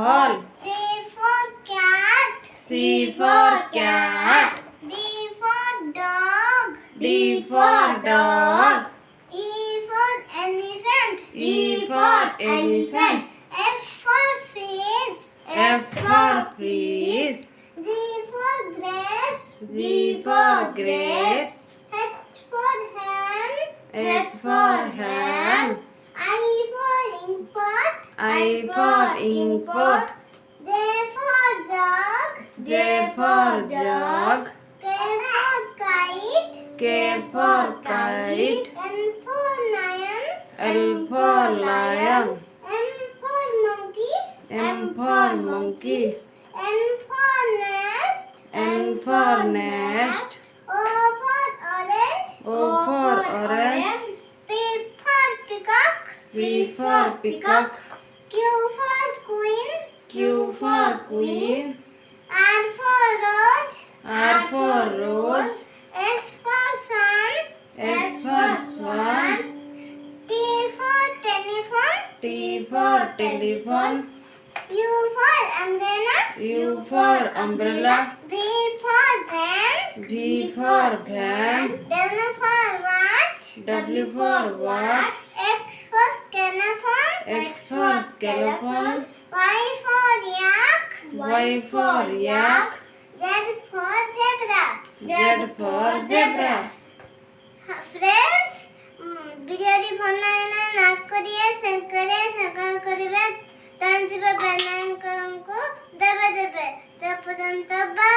ball. C for cat. C for cat. D for dog. D for dog. E for elephant. E for elephant. F for fish. F for fish. G for grapes. G for grapes. H for hen. H for hen. I for import. I for import. J for jug. J for jug. K for kite. K for kite. L for lion. L for lion. M for monkey. M for monkey. N for nest. N for nest. O for orange. O for orange. P for peacock. P for peacock. Q for queen. Q for queen. R for rose. R for rose. S for sun. S for swan. T for telephone. T for telephone. U for umbrella. U for umbrella. V for van. V for van. W for watch. W for watch. X for skeleton. X for skeleton. Y for yak. Y for yak. Z for zebra. Z for zebra. Friends भिडियोटी भल लागेना like करिए share करिए subscribe करिए तन bell icon को दबा देबे तब पर्यंत बाय।